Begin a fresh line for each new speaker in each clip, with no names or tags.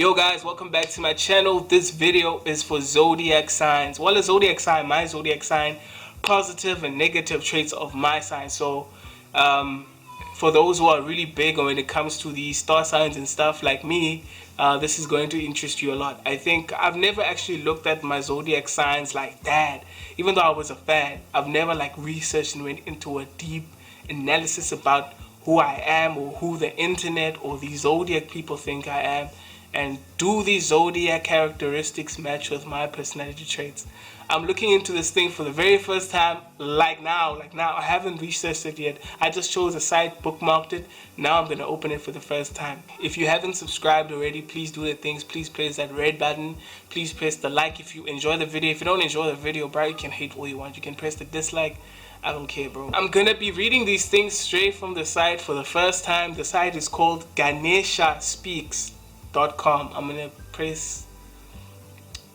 Yo guys, welcome back to my channel. This video is for zodiac signs. Well, a zodiac sign, my zodiac sign, positive and negative traits of my sign. So for those who are really big when it comes to the star signs and stuff like me, this is going to interest you a lot. I think I've never actually looked at my zodiac signs like that. Even though I was a fan, I've never researched and went into a deep analysis about who I am or who the internet or the zodiac people think I am. And do these zodiac characteristics match with my personality traits? I'm looking into this thing for the very first time, like now. I haven't researched it yet. I just chose a site, bookmarked it. Now I'm gonna open it for the first time. If you haven't subscribed already, please do the things. Please press that red button. Please press the like if you enjoy the video. If you don't enjoy the video, bro, you can hate all you want. You can press the dislike. I don't care, bro. I'm gonna be reading these things straight from the site for the first time. The site is called ganeshaspeaks.com. I'm gonna press.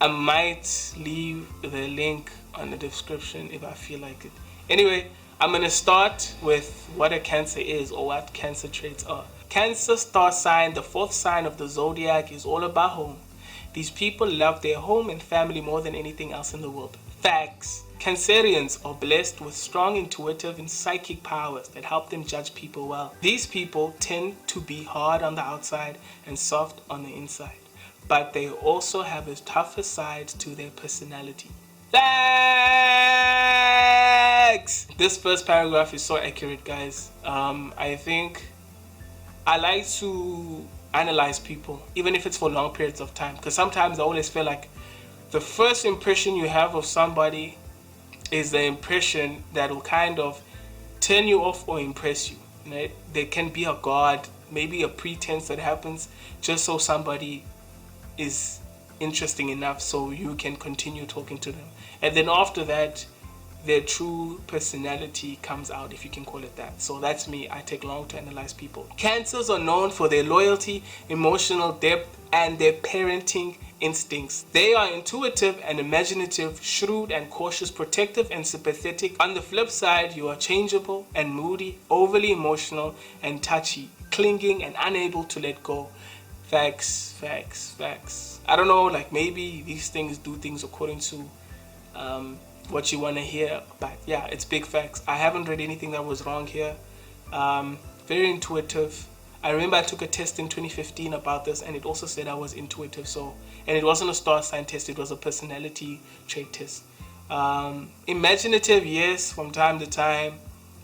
I might leave the link on the description if I feel like it. Anyway, I'm gonna start with what a Cancer is, or what Cancer traits are. Cancer star sign, the fourth sign of the zodiac, is all about home. These people love their home and family more than anything else in the world. Facts. Cancerians are blessed with strong intuitive and psychic powers that help them judge people well. These people tend to be hard on the outside and soft on the inside, but they also have a tougher side to their personality. Facts! This first paragraph is so accurate, guys. I think I like to analyze people, even if it's for long periods of time, because sometimes I always feel like the first impression you have of somebody is the impression that will kind of turn you off or impress you. Right? There can be a guard, maybe a pretense that happens just so somebody is interesting enough so you can continue talking to them. And then after that, their true personality comes out, if you can call it that. So that's me. I take long to analyze people. Cancers are known for their loyalty, emotional depth, and their parenting instincts. They are intuitive and imaginative, shrewd and cautious, protective and sympathetic. On the flip side, you are changeable and moody, overly emotional and touchy, clinging and unable to let go. Facts, facts, facts. I don't know, maybe these things do things according to what you want to hear, but yeah, it's big facts. I haven't read anything that was wrong here. Very intuitive. I remember I took a test in 2015 about this, and it also said I was intuitive. And it wasn't a star sign test, it was a personality trait test. Imaginative, yes, from time to time,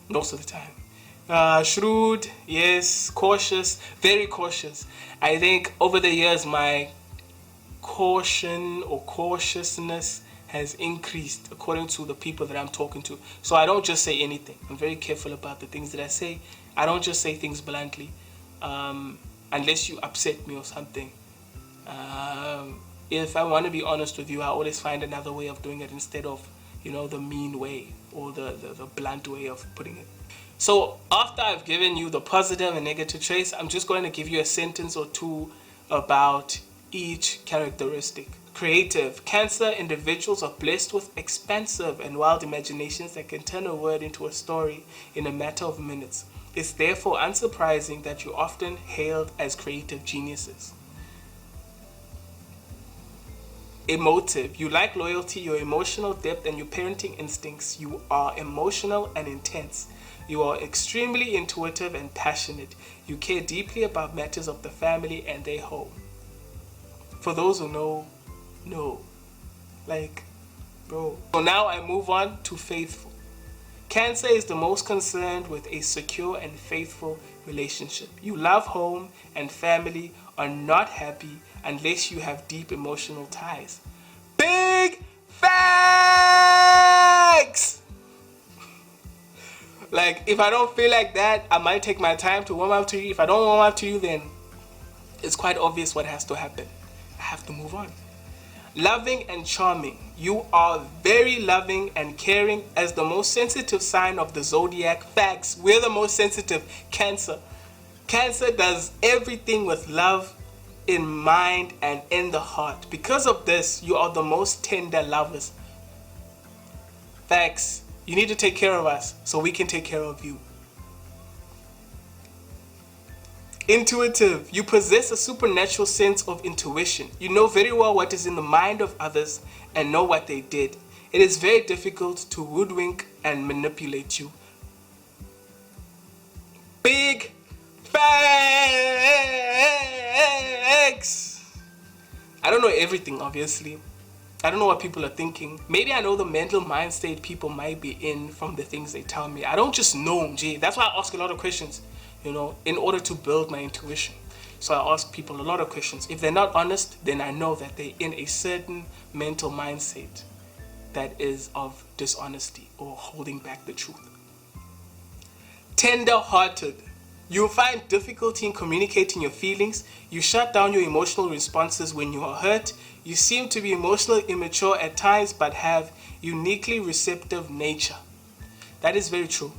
most of the time. Shrewd, yes. Cautious, very cautious. I think over the years my caution or cautiousness has increased according to the people that I'm talking to. So I don't just say anything. I'm very careful about the things that I say. I don't just say things bluntly, unless you upset me or something. If I want to be honest with you, I always find another way of doing it instead of, the mean way or the blunt way of putting it. So after I've given you the positive and negative traits, I'm just going to give you a sentence or two about each characteristic. Creative. Cancer individuals are blessed with expansive and wild imaginations that can turn a word into a story in a matter of minutes. It's therefore unsurprising that you're often hailed as creative geniuses. Emotive. You like loyalty, your emotional depth, and your parenting instincts. You are emotional and intense. You are extremely intuitive and passionate. You care deeply about matters of the family and their home. For those who know, bro. So now I move on to faithful. Cancer is the most concerned with a secure and faithful relationship. You love home and family, are not happy unless you have deep emotional ties. Big facts! If I don't feel like that, I might take my time to warm up to you. If I don't warm up to you, then it's quite obvious what has to happen. I have to move on. Loving and charming. You are very loving and caring as the most sensitive sign of the zodiac. Facts. We're the most sensitive. Cancer. Cancer does everything with love in mind and in the heart. Because of this, you are the most tender lovers. Facts. You need to take care of us so we can take care of you. Intuitive. You possess a supernatural sense of intuition. You know very well what is in the mind of others and know what they did. It is very difficult to hoodwink and manipulate you. Big facts. I don't know everything, obviously. I don't know what people are thinking. Maybe I know the mental mind state people might be in from the things they tell me. I don't just know, Jay. That's why I ask a lot of questions, in order to build my intuition. So I ask people a lot of questions. If they're not honest, then I know that they're in a certain mental mindset that is of dishonesty or holding back the truth. Tender-hearted. You find difficulty in communicating your feelings. You shut down your emotional responses when you are hurt. You seem to be emotionally immature at times but have uniquely receptive nature. That is very true.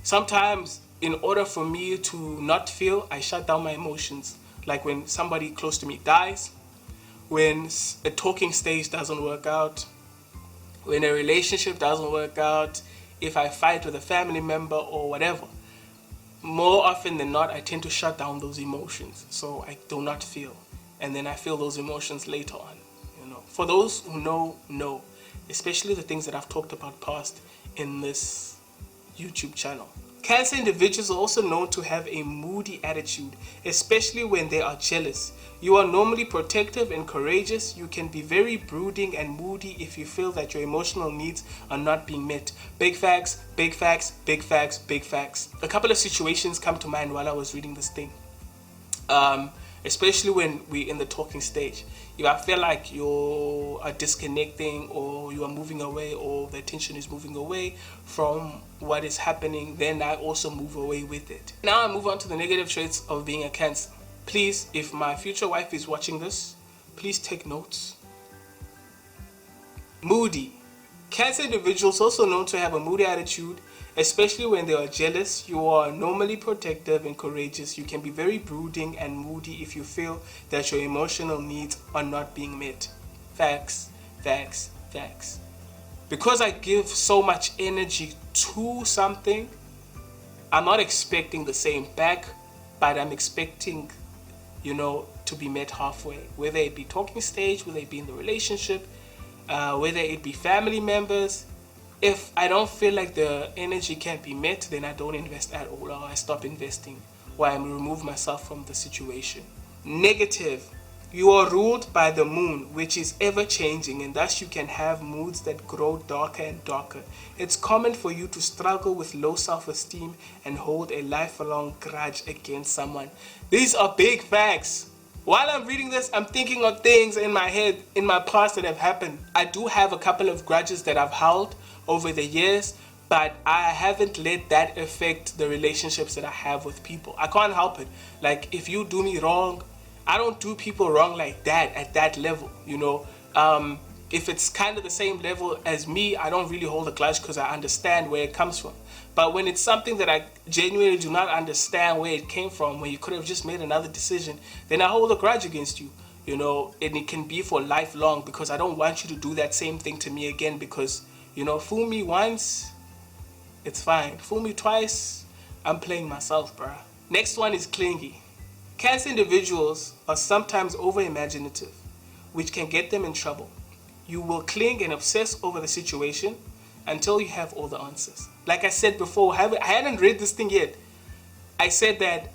Sometimes, in order for me to not feel, I shut down my emotions. Like when somebody close to me dies, when a talking stage doesn't work out, when a relationship doesn't work out, if I fight with a family member or whatever. More often than not, I tend to shut down those emotions, so I do not feel. And then I feel those emotions later on. For those who know, especially the things that I've talked about past in this YouTube channel. Cancer individuals are also known to have a moody attitude, especially when they are jealous. You are normally protective and courageous. You can be very brooding and moody if you feel that your emotional needs are not being met. Big facts, big facts, big facts, big facts. A couple of situations come to mind while I was reading this thing. Especially when we're in the talking stage. If I feel like you are disconnecting or you are moving away or the attention is moving away from what is happening, then I also move away with it. Now I move on to the negative traits of being a Cancer. Please, if my future wife is watching this, please take notes. Moody. Cancer individuals also known to have a moody attitude, especially when they are jealous. You are normally protective and courageous. You can be very brooding and moody if you feel that your emotional needs are not being met. Facts, facts, facts. Because I give so much energy to something, I'm not expecting the same back, but I'm expecting, to be met halfway. Whether it be talking stage, whether it be in the relationship, whether it be family members. If I don't feel like the energy can be met, then I don't invest at all, or I stop investing, or I remove myself from the situation. Negative. You are ruled by the moon, which is ever changing, and thus you can have moods that grow darker and darker. It's common for you to struggle with low self-esteem and hold a lifelong grudge against someone. These are big facts. While I'm reading this, I'm thinking of things in my head, in my past that have happened. I do have a couple of grudges that I've held over the years, but I haven't let that affect the relationships that I have with people. I can't help it. Like, if you do me wrong, I don't do people wrong like that at that level, If it's kind of the same level as me, I don't really hold a grudge because I understand where it comes from. But when it's something that I genuinely do not understand where it came from, when you could have just made another decision, then I hold a grudge against you, and it can be for lifelong, because I don't want you to do that same thing to me again, because, fool me once, it's fine. Fool me twice, I'm playing myself, bruh. Next one is clingy. Cancer individuals are sometimes over-imaginative, which can get them in trouble. You will cling and obsess over the situation until you have all the answers. Like I said before, I hadn't read this thing yet. I said that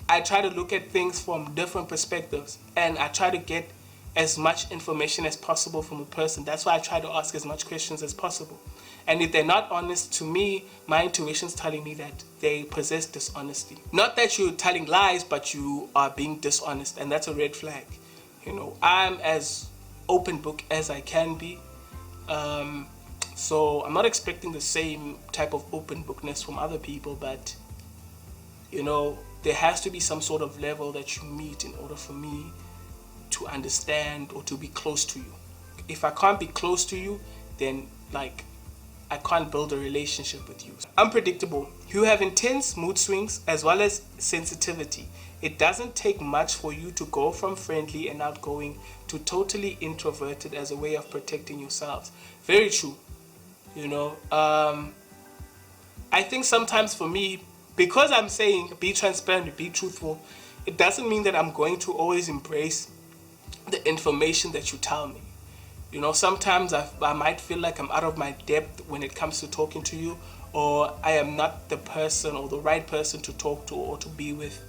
I try to look at things from different perspectives, and I try to get as much information as possible from a person. That's why I try to ask as much questions as possible. And if they're not honest, to me, my intuition's telling me that they possess dishonesty. Not that you're telling lies, but you are being dishonest, and that's a red flag. I'm as open book as I can be. So I'm not expecting the same type of open bookness from other people, but, there has to be some sort of level that you meet in order for me to understand or to be close to you. If I can't be close to you, then, I can't build a relationship with you. Unpredictable. You have intense mood swings as well as sensitivity. It doesn't take much for you to go from friendly and outgoing to totally introverted as a way of protecting yourselves. Very true. I think sometimes for me, because I'm saying be transparent, be truthful, it doesn't mean that I'm going to always embrace the information that you tell me. You know, sometimes I might feel like I'm out of my depth when it comes to talking to you, or I am not the person or the right person to talk to or to be with,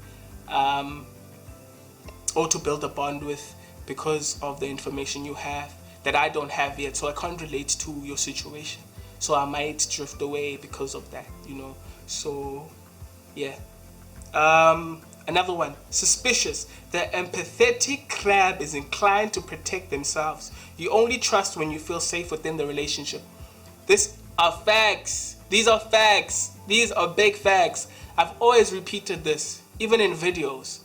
or to build a bond with, because of the information you have that I don't have yet. So I can't relate to your situation. So I might drift away because of that, you know. So, yeah. Another one, suspicious. The empathetic crab is inclined to protect themselves. You only trust when you feel safe within the relationship. These are facts. These are facts. These are big facts. I've always repeated this, even in videos.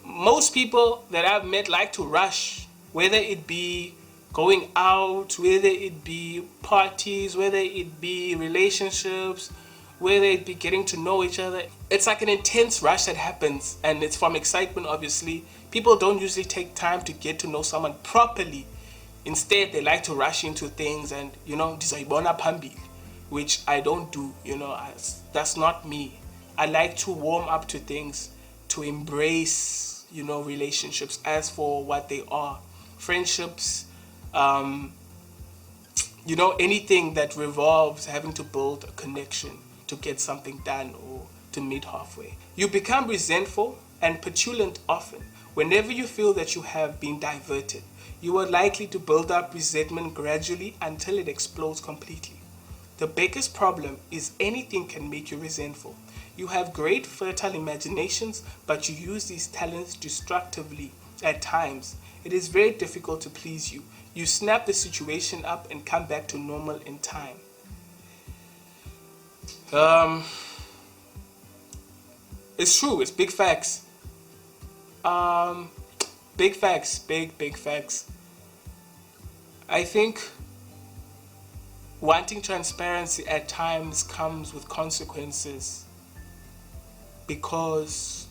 Most people that I've met like to rush, whether it be going out, whether it be parties, whether it be relationships, whether it be getting to know each other. It's like an intense rush that happens, and it's from excitement, obviously. People don't usually take time to get to know someone properly. Instead, they like to rush into things and, you know, dizoyibona phambili, which I don't do, you know. That's not me. I like to warm up to things, to embrace, you know, relationships as for what they are. Friendships, you know, anything that revolves having to build a connection to get something done or to meet halfway. You become resentful and petulant often. Whenever you feel that you have been diverted, you are likely to build up resentment gradually until it explodes completely. The biggest problem is anything can make you resentful. You have great fertile imaginations, but you use these talents destructively at times. It is very difficult to please you. You snap the situation up and come back to normal in time. It's true. It's big facts. Big facts. Big facts. I think wanting transparency at times comes with consequences, because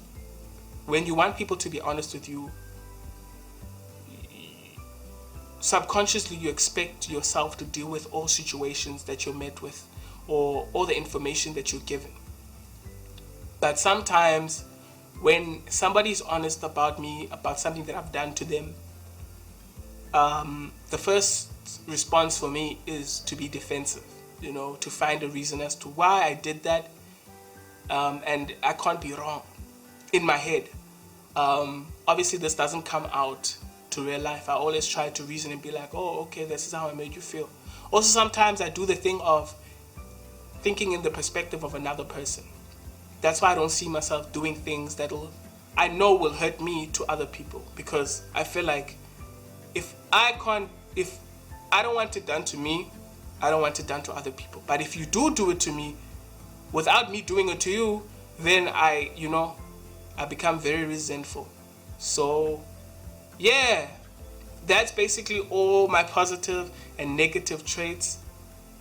when you want people to be honest with you, subconsciously you expect yourself to deal with all situations that you're met with or all the information that you're given. But sometimes when somebody's honest about me, about something that I've done to them, the first response for me is to be defensive, you know, to find a reason as to why I did that, and I can't be wrong in my head. Obviously this doesn't come out to real life. I always try to reason and be like, oh, okay, this is how I made you feel. Also, sometimes I do the thing of thinking in the perspective of another person. That's why I don't see myself doing things that I know will hurt me to other people, because I feel like if I don't want it done to me, I don't want it done to other people. But if you do it to me without me doing it to you, then I become very resentful. So yeah, that's basically all my positive and negative traits.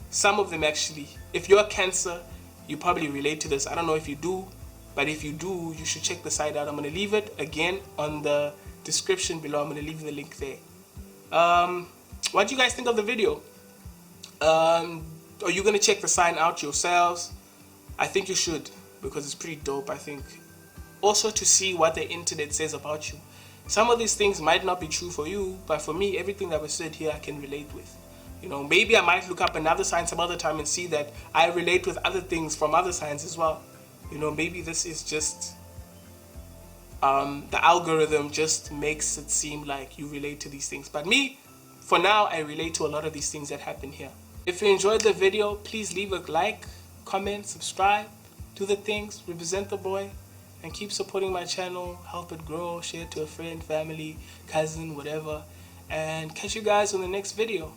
Some of them actually. If you're a Cancer, you probably relate to this. I don't know if you do, but if you do, you should check the site out. I'm going to leave it again on the description below. I'm going to leave the link there. What do you guys think of the video? Are you going to check the sign out yourselves? I think you should, because it's pretty dope, I think. Also to see what the internet says about you. Some of these things might not be true for you, but for me, everything that was said here, I can relate with. You know, maybe I might look up another sign some other time and see that I relate with other things from other signs as well. You know, maybe this is just, the algorithm just makes it seem like you relate to these things. But me, for now, I relate to a lot of these things that happen here. If you enjoyed the video, please leave a like, comment, subscribe, do the things, represent the boy, and keep supporting my channel, help it grow, share it to a friend, family, cousin, whatever. And catch you guys on the next video.